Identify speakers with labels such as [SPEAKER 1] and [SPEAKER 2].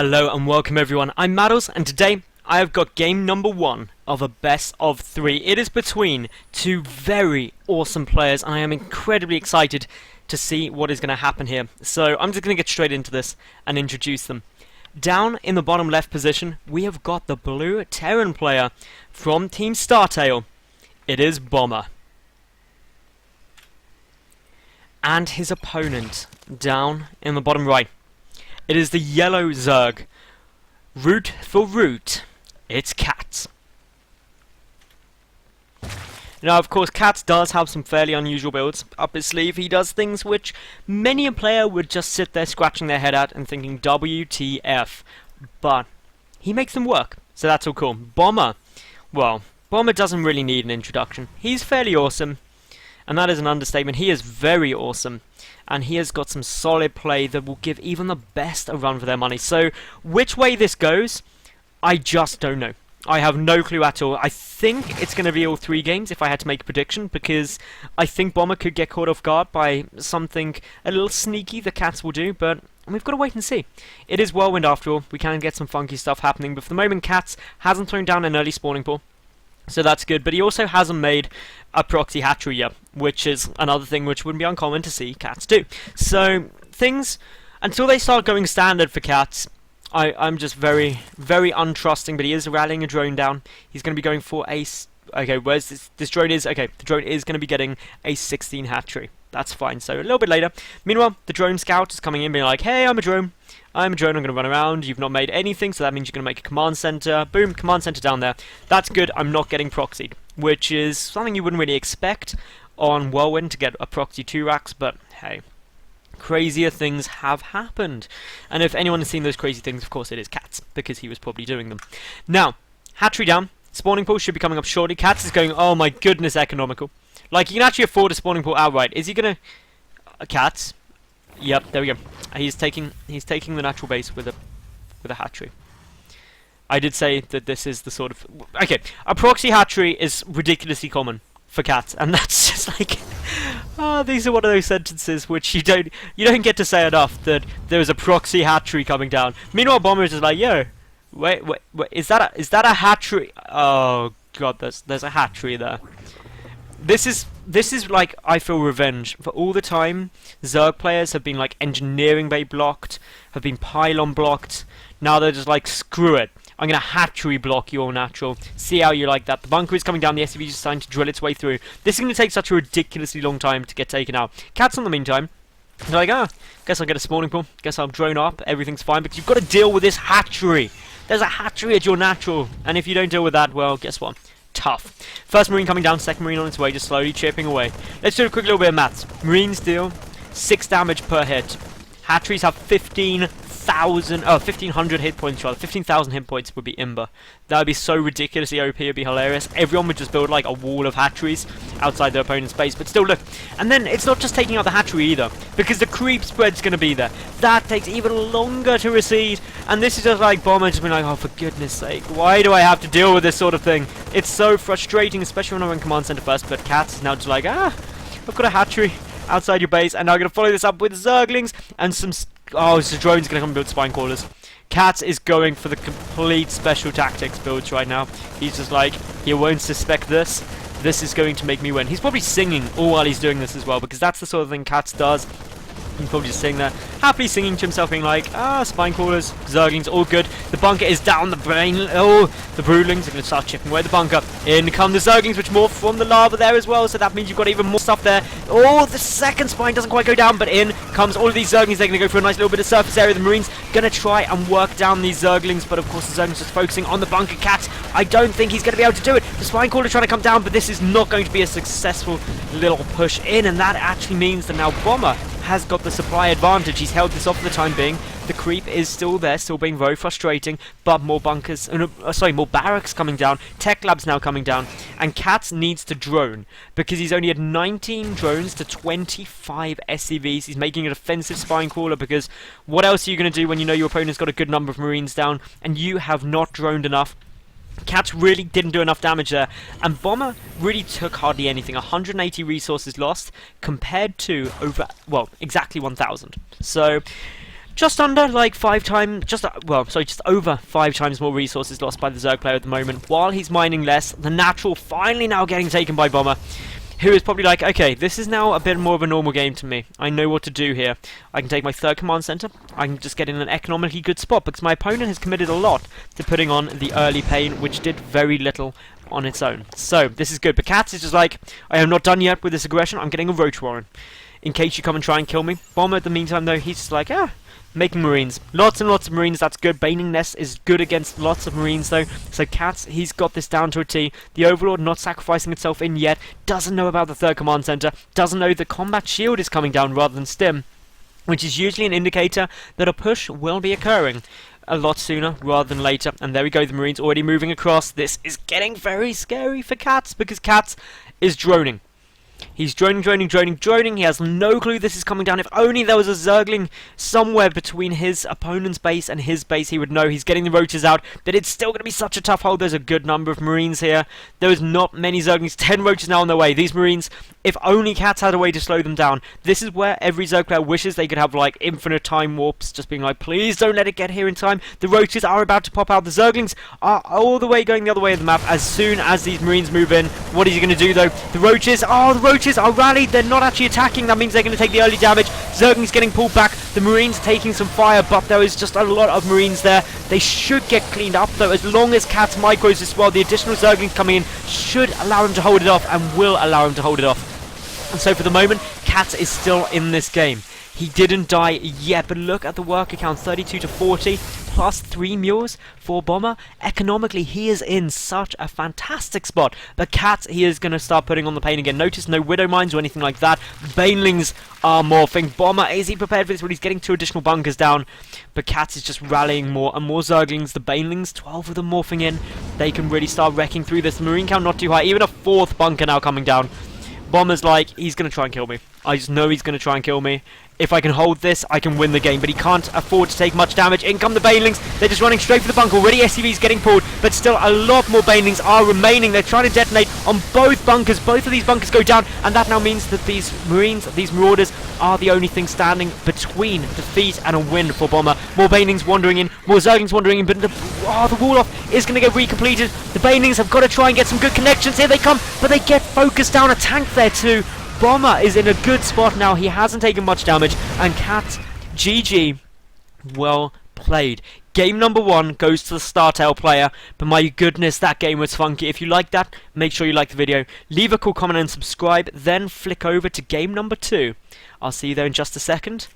[SPEAKER 1] Hello and welcome everyone, I'm Madals and today I have got game number 1 of a best of 3. It is between two very awesome players and I am incredibly excited to see what is going to happen here. So I'm just going to get straight into this and introduce them. Down in the bottom left position we have got the blue Terran player from Team Startail. It is Bomber. And his opponent down in the bottom right. It is the yellow Zerg. Root for root, it's CatZ. Now, of course, CatZ does have some fairly unusual builds up his sleeve. He does things which many a player would just sit there scratching their head at and thinking, WTF. But he makes them work, so that's all cool. Bomber. Well, Bomber doesn't really need an introduction. He's fairly awesome, and that is an understatement. He is very awesome. And he has got some solid play that will give even the best a run for their money. So, which way this goes, I just don't know. I have no clue at all. I think it's going to be all 3 games if I had to make a prediction, because I think Bomber could get caught off guard by something a little sneaky the CatZ will do, but we've got to wait and see. It is Whirlwind after all. We can get some funky stuff happening, but for the moment CatZ hasn't thrown down an early spawning pool. So that's good, but he also hasn't made a proxy hatchery yet, which is another thing which wouldn't be uncommon to see CatZ do. So, things, until they start going standard for CatZ, I'm just very, very untrusting, but he is rallying a drone down. He's going to be going for a... Okay, where's this drone is? Okay, the drone is going to be getting a 16 hatchery. That's fine, so a little bit later. Meanwhile, the drone scout is coming in being like, hey, I'm a drone, I'm going to run around, you've not made anything, so that means you're going to make a command center. Boom, command center down there. That's good, I'm not getting proxied, which is something you wouldn't really expect on Whirlwind to get a proxy 2 racks, but hey, crazier things have happened. And if anyone has seen those crazy things, of course it is CatZ, because he was probably doing them. Now, hatchery down, spawning pool should be coming up shortly. CatZ is going, oh my goodness, economical. Like, you can actually afford a spawning pool outright. Is he gonna... CatZ? Yep, there we go. He's taking the natural base with a hatchery. I did say that this is the sort of... Okay, a proxy hatchery is ridiculously common for CatZ, and that's just like... these are one of those sentences which you don't get to say enough, that there is a proxy hatchery coming down. Meanwhile, Bomber is just like, yo, wait, is that a hatchery? Oh god, there's a hatchery there. This is like, I feel revenge for all the time Zerg players have been like engineering bay blocked, have been pylon blocked. Now they're just like, screw it, I'm gonna hatchery block your natural. See how you like that. The bunker is coming down, the SCV is starting to drill its way through. This is gonna take such a ridiculously long time to get taken out. CatZ in the meantime, they're like, guess I'll get a spawning pool, guess I'll drone up, everything's fine, because you've got to deal with this hatchery. There's a hatchery at your natural, and if you don't deal with that, well, guess what? Tough. First Marine coming down, second Marine on its way, just slowly chipping away. Let's do a quick little bit of maths. Marines deal 6 damage per hit. Hatcheries have 15,000 hit points, rather. 15,000 hit points would be Imber. That would be so ridiculously OP, it would be hilarious. Everyone would just build like a wall of hatcheries outside their opponent's base, but still look. And then it's not just taking out the hatchery either, because the creep spread's going to be there. That takes even longer to recede, and this is just like Bomber just being like, oh, for goodness sake, why do I have to deal with this sort of thing? It's so frustrating, especially when I'm in command center first, but CatZ is now just like, I've got a hatchery outside your base, and now I'm going to follow this up with Zerglings and some... Oh, so the drone's going to come and build spine callers. CatZ is going for the complete special tactics builds right now. He's just like, he won't suspect this. This is going to make me win. He's probably singing all while he's doing this as well, because that's the sort of thing CatZ does. He's probably just sitting there, happily singing to himself, being like, spine callers, Zerglings, all good. The bunker is down, the brain, oh, the broodlings are going to start chipping away the bunker. In come the Zerglings, which morph from the lava there as well, so that means you've got even more stuff there. Oh, the second spine doesn't quite go down, but in comes all of these Zerglings. They're going to go for a nice little bit of surface area. The Marines going to try and work down these Zerglings, but of course the Zerglings just focusing on the bunker. CatZ, I don't think he's going to be able to do it. The spine caller trying to come down, but this is not going to be a successful little push in, and that actually means that now Bomber has got the supply advantage. He's held this off for the time being. The creep is still there, still being very frustrating, but more bunkers, more barracks coming down, tech labs now coming down, and CatZ needs to drone, because he's only had 19 drones to 25 SCVs. He's making a defensive spine crawler, because what else are you going to do when you know your opponent's got a good number of Marines down, and you have not droned enough? CatZ really didn't do enough damage there, and Bomber really took hardly anything. 180 resources lost compared to exactly 1,000. So just under like 5 times, just over 5 times more resources lost by the Zerg player at the moment. While he's mining less, the natural finally now getting taken by Bomber, who is probably like, okay, this is now a bit more of a normal game to me. I know what to do here. I can take my third command center. I can just get in an economically good spot because my opponent has committed a lot to putting on the early pain, which did very little on its own. So this is good. But CatZ is just like, I am not done yet with this aggression. I'm getting a Roach Warren in case you come and try and kill me. Bomber, at the meantime, though, he's just like, making Marines. Lots and lots of Marines, that's good. Baning Nest is good against lots of Marines, though. So CatZ, he's got this down to a T. The Overlord not sacrificing itself in yet. Doesn't know about the third command center. Doesn't know the combat shield is coming down rather than stim, which is usually an indicator that a push will be occurring a lot sooner rather than later. And there we go, the Marines already moving across. This is getting very scary for CatZ because CatZ is droning. He's droning. He has no clue this is coming down. If only there was a Zergling somewhere between his opponent's base and his base, he would know. He's getting the roaches out, but it's still going to be such a tough hold. There's a good number of Marines here. There's not many Zerglings. 10 roaches now on their way. These Marines, if only CatZ had a way to slow them down. This is where every Zerg player wishes they could have like infinite time warps, just being like, please don't let it get here in time. The roaches are about to pop out. The Zerglings are all the way going the other way of the map. As soon as these Marines move in, what is he going to do though? The roaches are rallied. They're not actually attacking. That means they're going to take the early damage. Zergling's getting pulled back. The Marines taking some fire, but there is just a lot of Marines there. They should get cleaned up though, as long as CatZ micros as well. The additional Zerglings coming in should allow him to hold it off and will allow him to hold it off. And so for the moment, CatZ is still in this game. He didn't die yet, but look at the worker count, 32 to 40, plus 3 mules for Bomber. Economically, he is in such a fantastic spot. But CatZ, he is going to start putting on the pain again. Notice no Widow Mines or anything like that. Banelings are morphing. Bomber, is he prepared for this? Well, he's getting 2 additional bunkers down. But CatZ is just rallying more and more Zerglings. The Banelings, 12 of them morphing in. They can really start wrecking through this. Marine count not too high. Even a 4th bunker now coming down. Bomber's like, he's going to try and kill me. I just know he's going to try and kill me. If I can hold this, I can win the game, but he can't afford to take much damage. In come the Banelings. They're just running straight for the bunker. Already SCV's getting pulled, but still a lot more Banelings are remaining. They're trying to detonate on both bunkers. Both of these bunkers go down, and that now means that these Marines, these Marauders, are the only thing standing between defeat and a win for Bomber. More Banelings wandering in, more Zerglings wandering in, but the wall off is going to get recompleted. The Banelings have got to try and get some good connections. Here they come, but they get focused down. A tank there too. Bomber is in a good spot now. He hasn't taken much damage. And CatZ, GG, well played. Game number 1 goes to the StarTale player. But my goodness, that game was funky. If you like that, make sure you like the video. Leave a cool comment and subscribe. Then flick over to game number 2. I'll see you there in just a second.